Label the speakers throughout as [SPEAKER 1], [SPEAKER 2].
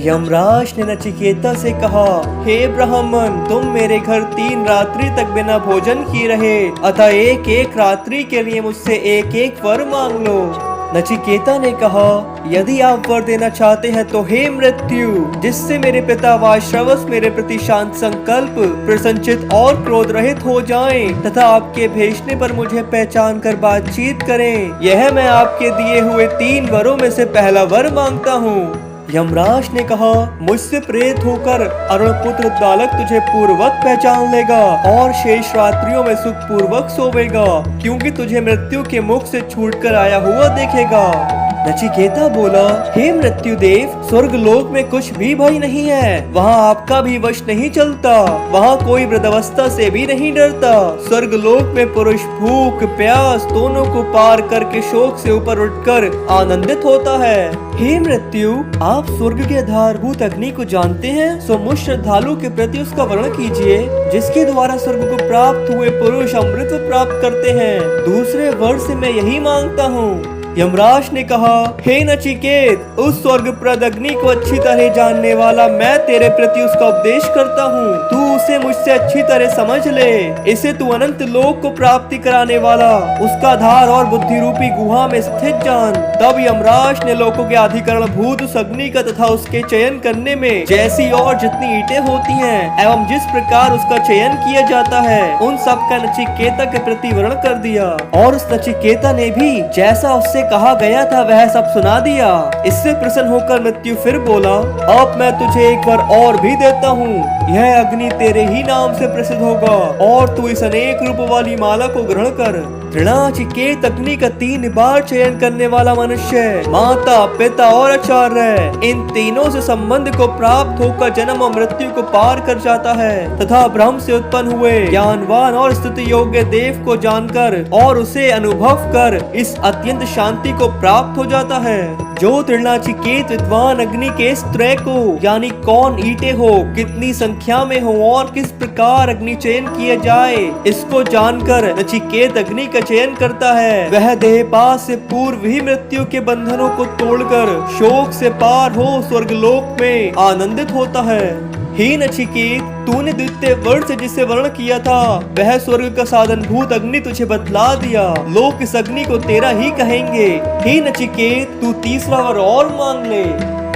[SPEAKER 1] यमराज ने नचिकेता से कहा, हे ब्राह्मण, तुम मेरे घर 3 रात्रि तक बिना भोजन किए रहे, अतः एक एक रात्रि के लिए मुझसे एक एक वर मांग लो। नचिकेता ने कहा, यदि आप वर देना चाहते हैं तो हे मृत्यु, जिससे मेरे पिता वाश्रवस मेरे प्रति शांत संकल्प, प्रसन्नचित और क्रोध रहित हो जाएं, तथा आपके भेजने पर मुझे पहचान कर बातचीत करें, यह मैं आपके दिए हुए 3 वरों में से पहला वर मांगता हूँ। यमराज ने कहा, मुझसे प्रेरित होकर अरुण पुत्र बालक तुझे पूर्वक पहचान लेगा और शेष रात्रियों में सुख पूर्वक सोवेगा, क्योंकि तुझे मृत्यु के मुख से छूटकर आया हुआ देखेगा। नचिकेता बोला, हे मृत्यु देव, स्वर्ग लोक में कुछ भी भय नहीं है, वहाँ आपका भी वश नहीं चलता, वहाँ कोई वृद्धावस्था से भी नहीं डरता। स्वर्ग लोक में पुरुष भूख प्यास दोनों को पार करके शोक से ऊपर उठकर आनंदित होता है। हे मृत्यु, आप स्वर्ग के आधारभूत अग्नि को जानते हैं, सो मुझ श्रद्धालु के प्रति उसका वर्णन कीजिए, जिसके द्वारा स्वर्ग को प्राप्त हुए पुरुष अमृत प्राप्त करते हैं। दूसरे वर्ष से मैं यही मांगता हूँ। यमराज ने कहा, हे नचिकेत, उस स्वर्गप्रद अग्नि को अच्छी तरह जानने वाला मैं तेरे प्रति उसका उपदेश करता हूँ, तू उसे मुझसे अच्छी तरह समझ ले। इसे तू अनंत लोक को प्राप्ति कराने वाला उसका धार और बुद्धि रूपी गुहा में स्थित जान। तब यमराज ने लोकों के अधिकरण भूत उस अग्नि का तथा उसके चयन करने में जैसी और जितनी ईंटें होती हैं एवं जिस प्रकार उसका चयन किया जाता है, उन सब का नचिकेता के प्रति वर्णन कर दिया। और उस नचिकेता ने भी जैसा उससे कहा गया था वह सब सुना दिया। इससे प्रसन्न होकर मृत्यु फिर बोला, अब मैं तुझे एक बार और भी देता हूँ, यह अग्नि तेरे ही नाम से प्रसिद्ध होगा और तू इस अनेक रूप वाली माला को ग्रहण कर। नचिकेत अग्नि का 3 बार चयन करने वाला मनुष्य माता पिता और आचार्य, इन तीनों से संबंध को प्राप्त होकर जन्म और मृत्यु को पार कर जाता है तथा ब्रह्म से उत्पन्न हुए ज्ञानवान और स्तुति योग्य देव को जानकर और उसे अनुभव कर इस अत्यंत शांति को प्राप्त हो जाता है। जो त्रिनाचिकेत विद्वान अग्नि के स्त्रय को, यानी कौन ईंटे हो, कितनी संख्या में हो और किस प्रकार अग्नि चयन किया जाए, इसको जानकर नचिकेत अग्नि का चयन करता है, वह देहपास से पूर्व ही मृत्यु के बंधनों को तोड़कर शोक से पार हो स्वर्गलोक में आनंदित होता है। हे नचिकेत, तूने द्वितीय वर्ष से जिसे वर्ण किया था वह स्वर्ग का साधन भूत अग्नि तुझे बतला दिया, लोग इस अग्नि को तेरा ही कहेंगे। हे नचिकेत, तू तीसरा वर और मांग ले।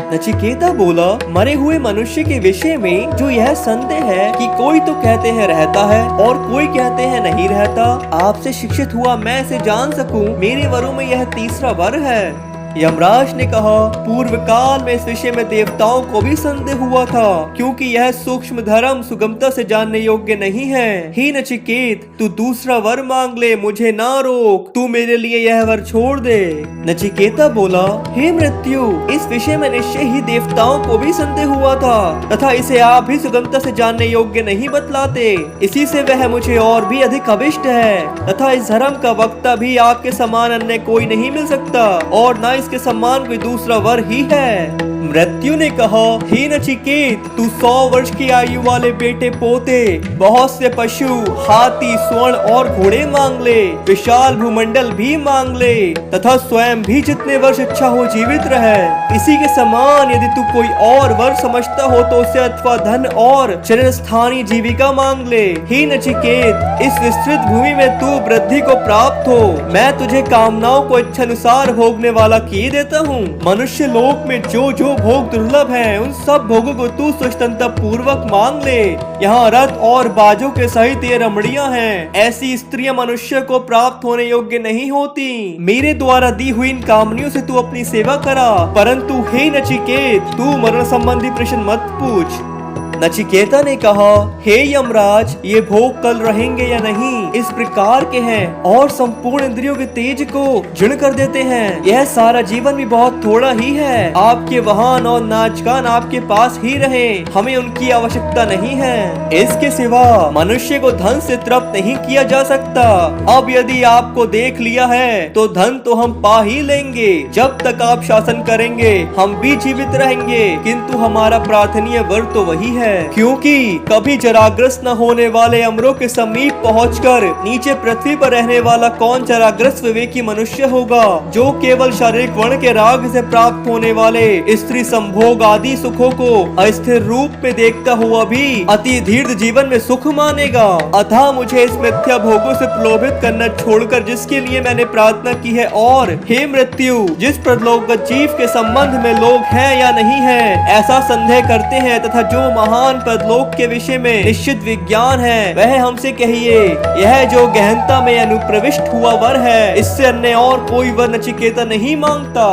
[SPEAKER 1] नचिकेता बोला, मरे हुए मनुष्य के विषय में जो यह संदेह है कि कोई तो कहते हैं रहता है और कोई कहते हैं नहीं रहता, आपसे शिक्षित हुआ मैं इसे जान सकूं, मेरे वरों में यह तीसरा वर है। यमराज ने कहा, पूर्व काल में इस विषय में देवताओं को भी संदेह हुआ था, क्योंकि यह सूक्ष्म धर्म सुगमता से जानने योग्य नहीं है। हे नचिकेत, तू दूसरा वर मांग ले, मुझे ना रोक, तू मेरे लिए यह वर छोड़ दे। नचिकेता बोला, हे मृत्यु, इस विषय में निश्चय ही देवताओं को भी संदेह हुआ था तथा इसे आप भी सुगमता से जानने योग्य नहीं बतलाते, इसी से वह मुझे और भी अधिक अभिष्ट है तथा इस धर्म का वक्ता भी आपके समान अन्य कोई नहीं मिल सकता और न इसके सम्मान कोई दूसरा वर ही है। मृत्यु ने कहा, हे नचिकेत, तू 100 वर्ष की आयु वाले बेटे पोते, बहुत से पशु, हाथी, स्वर्ण और घोड़े मांग ले, विशाल भूमंडल भी मांग ले तथा स्वयं भी जितने वर्ष इच्छा हो जीवित रहे। इसी के समान यदि तू कोई और वर समझता हो तो उसे अथवा धन और चिरस्थायी जीविका मांग ले। हे नचिकेत, इस विस्तृत भूमि में तू वृद्धि को प्राप्त हो, मैं तुझे कामनाओं को इच्छा अनुसार भोगने वाला किए देता हूँ। मनुष्य लोक में जो जो भोग दुर्लभ है उन सब भोगों को तू स्वतंत्रता पूर्वक मांग ले। यहाँ रथ और बाजों के सहित ये रमणियां हैं, ऐसी स्त्रियां मनुष्य को प्राप्त होने योग्य नहीं होती। मेरे द्वारा दी हुई इन कामनियों से तू अपनी सेवा करा, परंतु हे नचिकेत, तू मरण संबंधी प्रश्न मत पूछ। नचिकेता ने कहा, हे यमराज, ये भोग कल रहेंगे या नहीं इस प्रकार के हैं और संपूर्ण इंद्रियों के तेज को जीर्ण कर देते हैं। यह सारा जीवन भी बहुत थोड़ा ही है, आपके वाहन और नाचगान आपके पास ही रहे, हमें उनकी आवश्यकता नहीं है। इसके सिवा मनुष्य को धन से तृप्त नहीं किया जा सकता। अब यदि आपको देख लिया है तो धन तो हम पा ही लेंगे, जब तक आप शासन करेंगे हम भी जीवित रहेंगे, किंतु हमारा प्रार्थनीय वर तो वही है है, क्योंकि कभी जराग्रस्त न होने वाले अमरों के समीप पहुंचकर नीचे पृथ्वी पर रहने वाला कौन जराग्रस्त विवेकी मनुष्य होगा, जो केवल शारीरिक वर्ण के राग से प्राप्त होने वाले स्त्री संभोग आदि सुखों को अस्थिर रूप में देखता हुआ भी अति दीर्घ जीवन में सुख मानेगा। अतः मुझे इस मिथ्या भोगों से प्रलोभित करना छोड़कर जिसके लिए मैंने प्रार्थना की है, और हे मृत्यु, जिस प्रलोभगत जीव के संबंध में लोग हैं या नहीं है ऐसा संदेह करते हैं, तथा जो महान पदलोक के विषय में निश्चित विज्ञान है, वह हमसे कहिए, यह जो गहनता में अनुप्रविष्ट हुआ वर है, इससे अन्य और कोई वर नचिकेता नहीं मांगता।